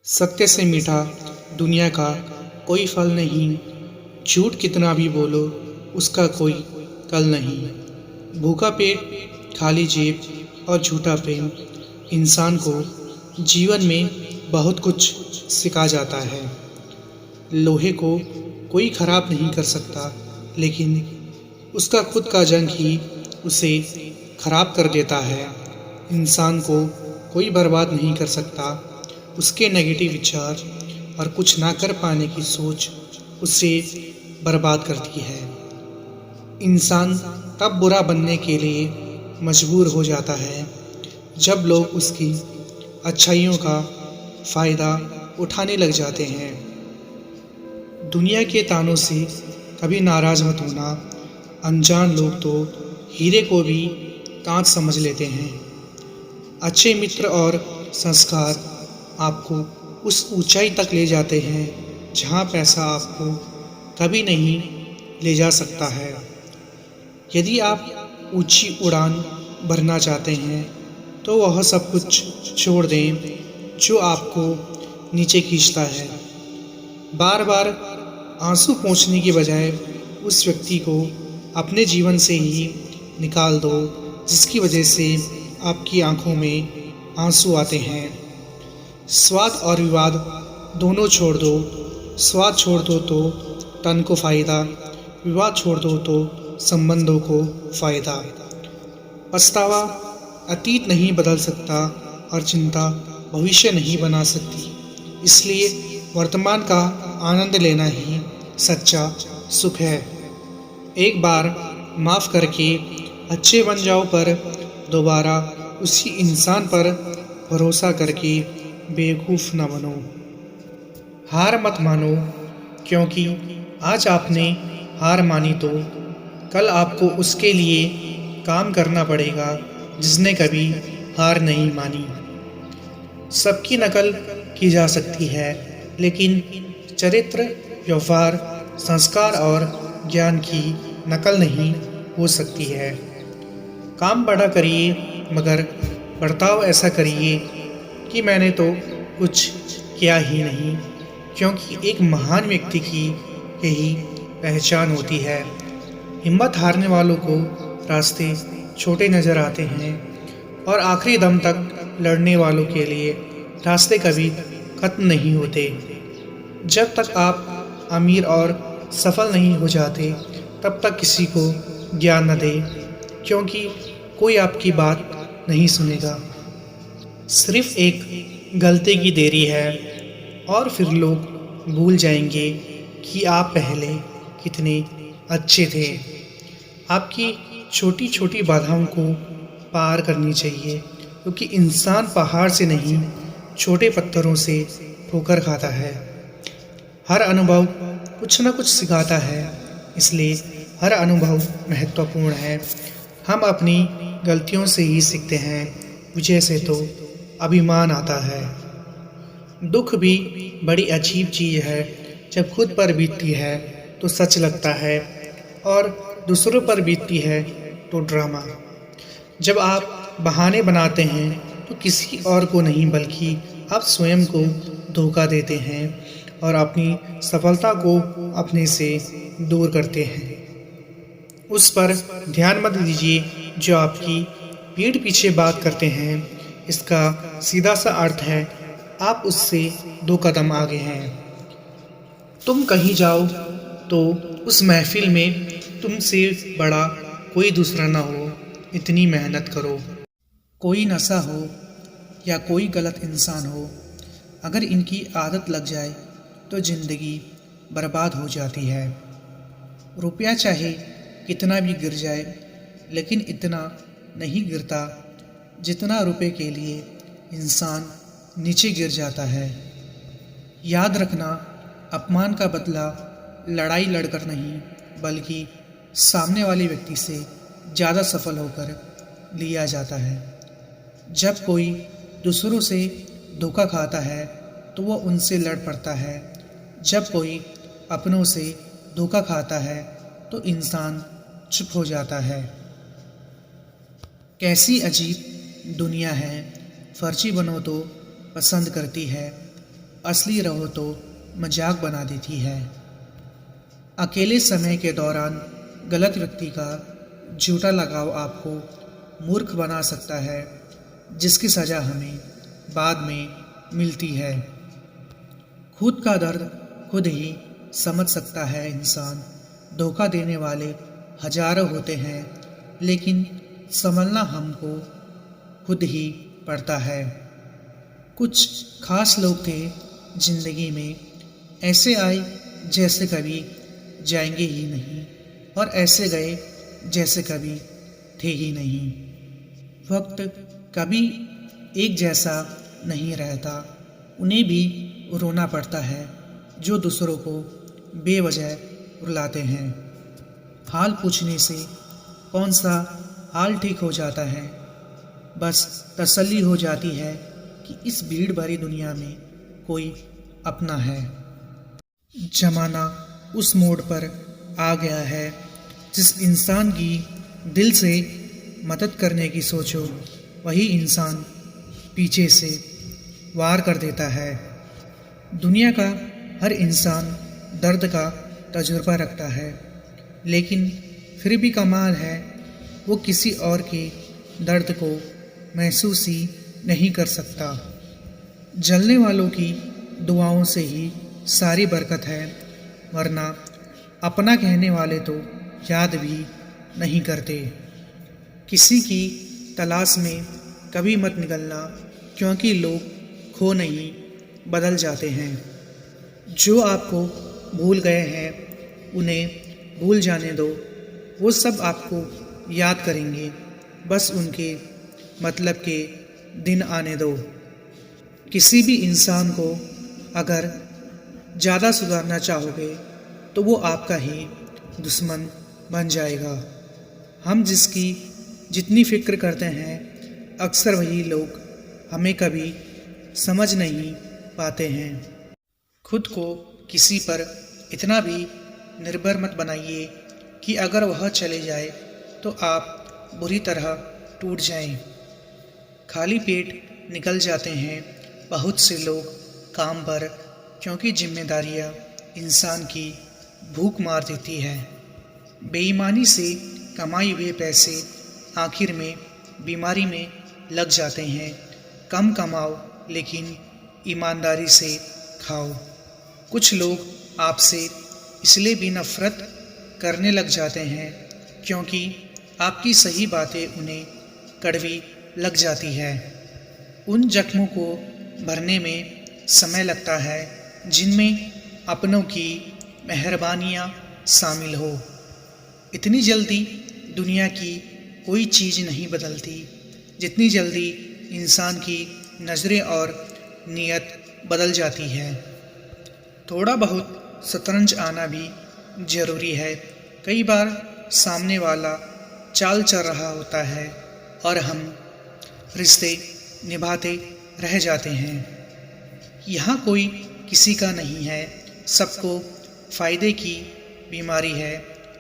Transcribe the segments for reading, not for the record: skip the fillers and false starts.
सत्य से मीठा दुनिया का कोई फल नहीं। झूठ कितना भी बोलो उसका कोई कल नहीं। भूखा पेट, खाली जेब और झूठा प्रेम इंसान को जीवन में बहुत कुछ सिखा जाता है। लोहे को कोई खराब नहीं कर सकता, लेकिन उसका खुद का जंग ही उसे खराब कर देता है। इंसान को कोई बर्बाद नहीं कर सकता, उसके नेगेटिव विचार और कुछ ना कर पाने की सोच उसे बर्बाद करती है। इंसान तब बुरा बनने के लिए मजबूर हो जाता है जब लोग उसकी अच्छाइयों का फ़ायदा उठाने लग जाते हैं। दुनिया के तानों से कभी नाराज़ मत होना। अनजान लोग तो हीरे को भी कांच समझ लेते हैं। अच्छे मित्र और संस्कार आपको उस ऊंचाई तक ले जाते हैं जहां पैसा आपको कभी नहीं ले जा सकता है। यदि आप ऊंची उड़ान भरना चाहते हैं तो वह सब कुछ छोड़ दें जो आपको नीचे खींचता है। बार बार आंसू पोंछने की बजाय उस व्यक्ति को अपने जीवन से ही निकाल दो जिसकी वजह से आपकी आंखों में आंसू आते हैं। स्वाद और विवाद दोनों छोड़ दो। स्वाद छोड़ दो तो तन को फ़ायदा, विवाद छोड़ दो तो संबंधों को फ़ायदा। पछतावा अतीत नहीं बदल सकता और चिंता भविष्य नहीं बना सकती, इसलिए वर्तमान का आनंद लेना ही सच्चा सुख है। एक बार माफ़ करके अच्छे बन जाओ, पर दोबारा उसी इंसान पर भरोसा करके बेवकूफ़ न बनो। हार मत मानो, क्योंकि आज आपने हार मानी तो कल आपको उसके लिए काम करना पड़ेगा जिसने कभी हार नहीं मानी। सबकी नकल की जा सकती है, लेकिन चरित्र, व्यवहार, संस्कार और ज्ञान की नकल नहीं हो सकती है। काम बड़ा करिए, मगर बर्ताव ऐसा करिए कि मैंने तो कुछ किया ही नहीं, क्योंकि एक महान व्यक्ति की यही पहचान होती है। हिम्मत हारने वालों को रास्ते छोटे नज़र आते हैं और आखिरी दम तक लड़ने वालों के लिए रास्ते कभी ख़त्म नहीं होते। जब तक आप अमीर और सफल नहीं हो जाते तब तक किसी को ज्ञान न दें, क्योंकि कोई आपकी बात नहीं सुनेगा। सिर्फ एक गलती की देरी है और फिर लोग भूल जाएंगे कि आप पहले कितने अच्छे थे। आपकी छोटी छोटी बाधाओं को पार करनी चाहिए, क्योंकि इंसान पहाड़ से नहीं छोटे पत्थरों से ठोकर खाता है। हर अनुभव कुछ न कुछ सिखाता है, इसलिए हर अनुभव महत्वपूर्ण है। हम अपनी गलतियों से ही सीखते हैं, विजय से तो अभिमान आता है। दुख भी बड़ी अजीब चीज़ है। जब खुद पर बीतती है तो सच लगता है, और दूसरों पर बीतती है तो ड्रामा। जब आप बहाने बनाते हैं तो किसी और को नहीं, बल्कि आप स्वयं को धोखा देते हैं और अपनी सफलता को अपने से दूर करते हैं। उस पर ध्यान मत दीजिए जो आपकी पीठ पीछे बात करते हैं। इसका सीधा सा अर्थ है आप उससे 2 कदम आगे हैं। तुम कहीं जाओ तो उस महफिल में तुमसे बड़ा कोई दूसरा ना हो, इतनी मेहनत करो। कोई नशा हो या कोई गलत इंसान हो, अगर इनकी आदत लग जाए तो ज़िंदगी बर्बाद हो जाती है। रुपया चाहे कितना भी गिर जाए, लेकिन इतना नहीं गिरता जितना रुपए के लिए इंसान नीचे गिर जाता है। याद रखना, अपमान का बदला लड़ाई लड़कर नहीं, बल्कि सामने वाले व्यक्ति से ज़्यादा सफल होकर लिया जाता है। जब कोई दूसरों से धोखा खाता है तो वह उनसे लड़ पड़ता है। जब कोई अपनों से धोखा खाता है तो इंसान चुप हो जाता है। कैसी अजीब दुनिया है, फर्जी बनो तो पसंद करती है, असली रहो तो मजाक बना देती है। अकेले समय के दौरान गलत व्यक्ति का झूठा लगाव आपको मूर्ख बना सकता है, जिसकी सज़ा हमें बाद में मिलती है। खुद का दर्द खुद ही समझ सकता है इंसान। धोखा देने वाले हजारों होते हैं, लेकिन संभलना हमको खुद ही पड़ता है। कुछ खास लोग थे जिंदगी में, ऐसे आए जैसे कभी जाएंगे ही नहीं, और ऐसे गए जैसे कभी थे ही नहीं। वक्त कभी एक जैसा नहीं रहता, उन्हें भी रोना पड़ता है जो दूसरों को बेवजह रुलाते हैं। हाल पूछने से कौन सा हाल ठीक हो जाता है, बस तसल्ली हो जाती है कि इस भीड़ भरी दुनिया में कोई अपना है। जमाना उस मोड़ पर आ गया है जिस इंसान की दिल से मदद करने की सोचो, वही इंसान पीछे से वार कर देता है। दुनिया का हर इंसान दर्द का तजुर्बा रखता है, लेकिन फिर भी कमाल है वो किसी और के दर्द को महसूस ही नहीं कर सकता। जलने वालों की दुआओं से ही सारी बरकत है, वरना अपना कहने वाले तो याद भी नहीं करते। किसी की तलाश में कभी मत निकलना, क्योंकि लोग खो नहीं बदल जाते हैं। जो आपको भूल गए हैं उन्हें भूल जाने दो, वो सब आपको याद करेंगे, बस उनके मतलब के दिन आने दो। किसी भी इंसान को अगर ज़्यादा सुधारना चाहोगे तो वो आपका ही दुश्मन बन जाएगा। हम जिसकी जितनी फिक्र करते हैं, अक्सर वही लोग हमें कभी समझ नहीं पाते हैं। खुद को किसी पर इतना भी निर्भर मत बनाइए कि अगर वह चले जाए तो आप बुरी तरह टूट जाएं। खाली पेट निकल जाते हैं बहुत से लोग काम पर, क्योंकि जिम्मेदारियां इंसान की भूख मार देती है। बेईमानी से कमाए हुए पैसे आखिर में बीमारी में लग जाते हैं। कम कमाओ लेकिन ईमानदारी से खाओ। कुछ लोग आपसे इसलिए भी नफरत करने लग जाते हैं क्योंकि आपकी सही बातें उन्हें कड़वी लग जाती है। उन जख्मों को भरने में समय लगता है जिनमें अपनों की मेहरबानियाँ शामिल हो। इतनी जल्दी दुनिया की कोई चीज़ नहीं बदलती जितनी जल्दी इंसान की नज़रें और नीयत बदल जाती है। थोड़ा बहुत शतरंज आना भी ज़रूरी है। कई बार सामने वाला चाल चल रहा होता है और हम रिश्ते निभाते रह जाते हैं। यहाँ कोई किसी का नहीं है, सबको फ़ायदे की बीमारी है।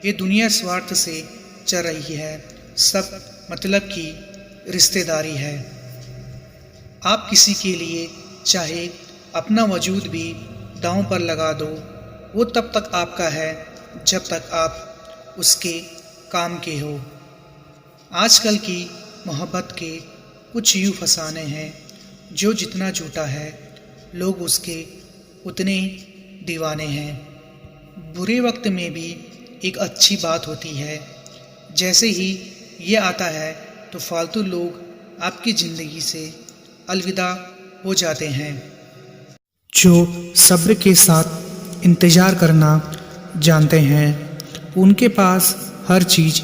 ये दुनिया स्वार्थ से चल रही है, सब मतलब की रिश्तेदारी है। आप किसी के लिए चाहे अपना वजूद भी दांव पर लगा दो, वो तब तक आपका है जब तक आप उसके काम के हो। आजकल की मोहब्बत के कुछ यूँ फसाने हैं जो जितना झूठा है लोग उसके उतने दीवाने हैं। बुरे वक्त में भी एक अच्छी बात होती है। जैसे ही ये आता है तो फालतू लोग आपकी ज़िंदगी से अलविदा हो जाते हैं। जो सब्र के साथ इंतज़ार करना जानते हैं, उनके पास हर चीज़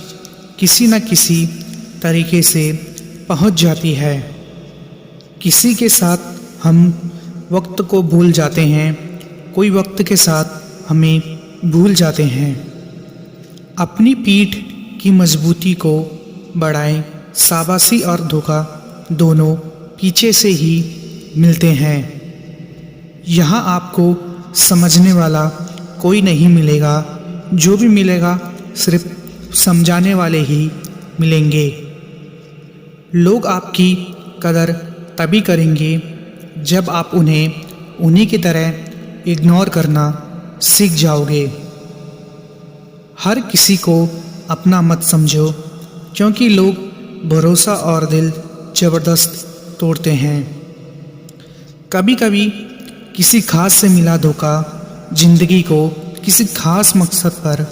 किसी न किसी तरीके से पहुंच जाती है। किसी के साथ हम वक्त को भूल जाते हैं, कोई वक्त के साथ हमें भूल जाते हैं। अपनी पीठ की मजबूती को बढ़ाएं। शाबाशी और धोखा दोनों पीछे से ही मिलते हैं। यहाँ आपको समझने वाला कोई नहीं मिलेगा, जो भी मिलेगा सिर्फ समझाने वाले ही मिलेंगे। लोग आपकी कदर तभी करेंगे जब आप उन्हें उन्हीं की तरह इग्नोर करना सीख जाओगे। हर किसी को अपना मत समझो, क्योंकि लोग भरोसा और दिल ज़बरदस्त तोड़ते हैं। कभी कभी किसी खास से मिला धोखा जिंदगी को किसी खास मकसद पर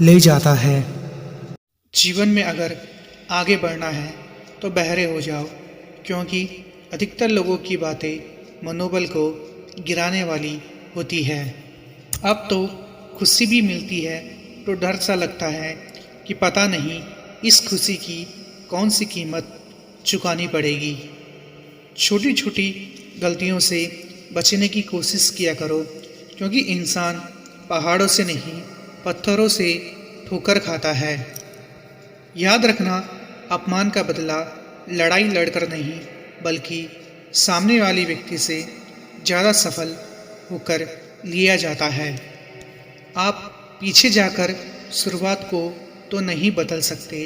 ले जाता है। जीवन में अगर आगे बढ़ना है तो बहरे हो जाओ, क्योंकि अधिकतर लोगों की बातें मनोबल को गिराने वाली होती है। अब तो खुशी भी मिलती है तो डर सा लगता है कि पता नहीं इस खुशी की कौन सी कीमत चुकानी पड़ेगी। छोटी छोटी गलतियों से बचने की कोशिश किया करो, क्योंकि इंसान पहाड़ों से नहीं पत्थरों से ठोकर खाता है। याद रखना, अपमान का बदला लड़ाई लड़कर नहीं बल्कि सामने वाले व्यक्ति से ज़्यादा सफल होकर लिया जाता है। आप पीछे जाकर शुरुआत को तो नहीं बदल सकते,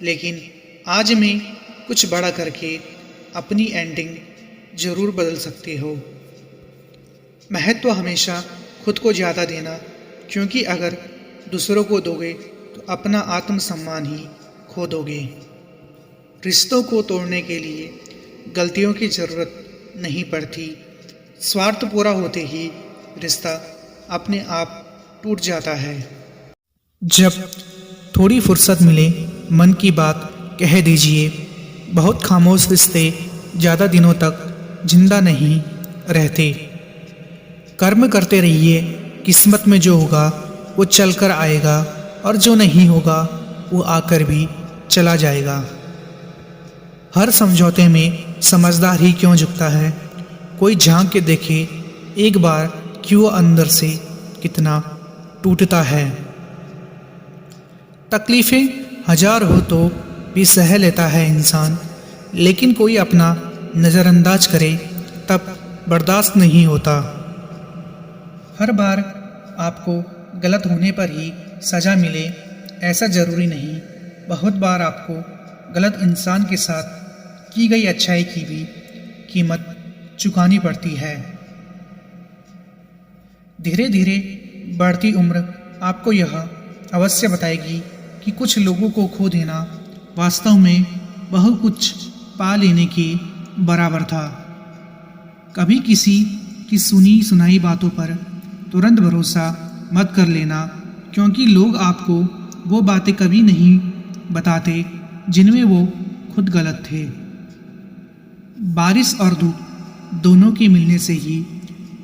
लेकिन आज में कुछ बड़ा करके अपनी एंडिंग ज़रूर बदल सकते हो। महत्व हमेशा खुद को ज़्यादा देना, क्योंकि अगर दूसरों को दोगे तो अपना आत्मसम्मान ही खो दोगे। रिश्तों को तोड़ने के लिए गलतियों की ज़रूरत नहीं पड़ती। स्वार्थ पूरा होते ही रिश्ता अपने आप टूट जाता है। जब थोड़ी फुर्सत मिले मन की बात कह दीजिए। बहुत खामोश रिश्ते ज़्यादा दिनों तक जिंदा नहीं रहते। कर्म करते रहिए, किस्मत में जो होगा वो चल कर आएगा, और जो नहीं होगा वो आकर भी चला जाएगा। हर समझौते में समझदार ही क्यों झुकता है। कोई झांक के देखे एक बार कि वो अंदर से कितना टूटता है। तकलीफ़ें हजार हो तो भी सह लेता है इंसान, लेकिन कोई अपना नज़रअंदाज करे तब बर्दाश्त नहीं होता। हर बार आपको गलत होने पर ही सज़ा मिले ऐसा ज़रूरी नहीं। बहुत बार आपको गलत इंसान के साथ की गई अच्छाई की भी कीमत चुकानी पड़ती है। धीरे धीरे बढ़ती उम्र आपको यह अवश्य बताएगी कि कुछ लोगों को खो देना वास्तव में बहुत कुछ पा लेने के बराबर था। कभी किसी की सुनी सुनाई बातों पर तुरंत भरोसा मत कर लेना, क्योंकि लोग आपको वो बातें कभी नहीं बताते जिनमें वो खुद गलत थे। बारिश और धूप दोनों के मिलने से ही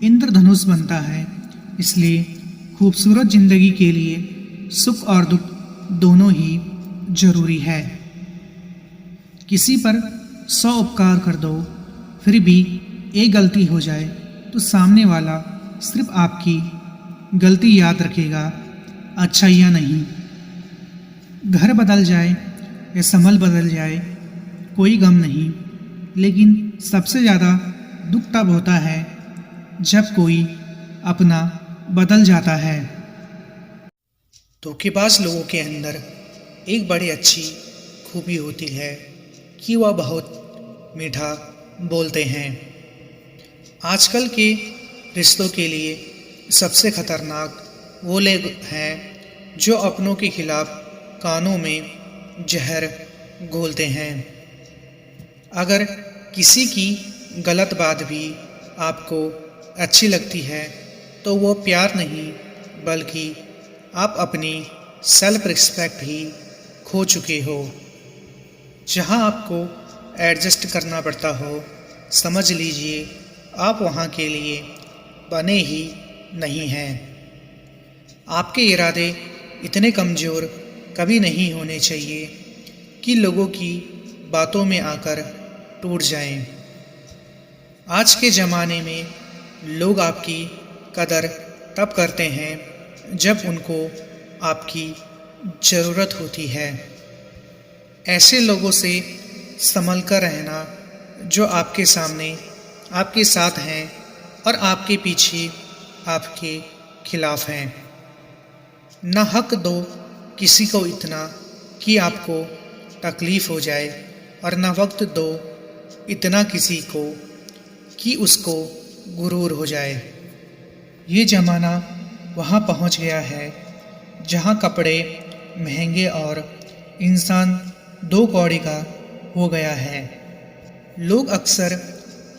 इंद्रधनुष बनता है, इसलिए खूबसूरत जिंदगी के लिए सुख और दुख दोनों ही जरूरी है। किसी पर 100 उपकार कर दो, फिर भी एक गलती हो जाए तो सामने वाला सिर्फ आपकी गलती याद रखेगा, अच्छाइयाँ नहीं। घर बदल जाए या संभल बदल जाए कोई गम नहीं, लेकिन सबसे ज़्यादा दुख तब होता है जब कोई अपना बदल जाता है। धोखेबाज लोगों के अंदर एक बड़ी अच्छी खूबी होती है कि वह बहुत मीठा बोलते हैं। आजकल के रिश्तों के लिए सबसे खतरनाक वो लोग हैं जो अपनों के खिलाफ कानों में जहर घोलते हैं। अगर किसी की गलत बात भी आपको अच्छी लगती है तो वो प्यार नहीं बल्कि आप अपनी सेल्फ रिस्पेक्ट ही खो चुके हो। जहाँ आपको एडजस्ट करना पड़ता हो, समझ लीजिए आप वहाँ के लिए बने ही नहीं हैं। आपके इरादे इतने कमज़ोर कभी नहीं होने चाहिए कि लोगों की बातों में आकर टूट जाएं। आज के ज़माने में लोग आपकी कदर तब करते हैं जब उनको आपकी ज़रूरत होती है। ऐसे लोगों से संभल कर रहना जो आपके सामने आपके साथ हैं और आपके पीछे आपके खिलाफ हैं। न हक दो किसी को इतना कि आपको तकलीफ़ हो जाए, और न वक्त दो इतना किसी को कि उसको गुरूर हो जाए। ये ज़माना वहाँ पहुँच गया है जहाँ कपड़े महंगे और इंसान दो कौड़ी का हो गया है। लोग अक्सर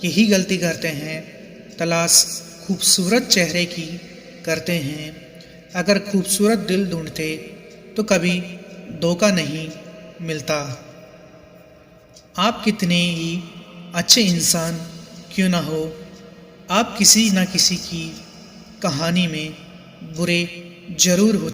यही गलती करते हैं, तलाश खूबसूरत चेहरे की करते हैं। अगर खूबसूरत दिल ढूंढते तो कभी धोखा नहीं मिलता। आप कितने ही अच्छे इंसान क्यों ना हो, आप किसी न किसी की कहानी में बुरे जरूर होते।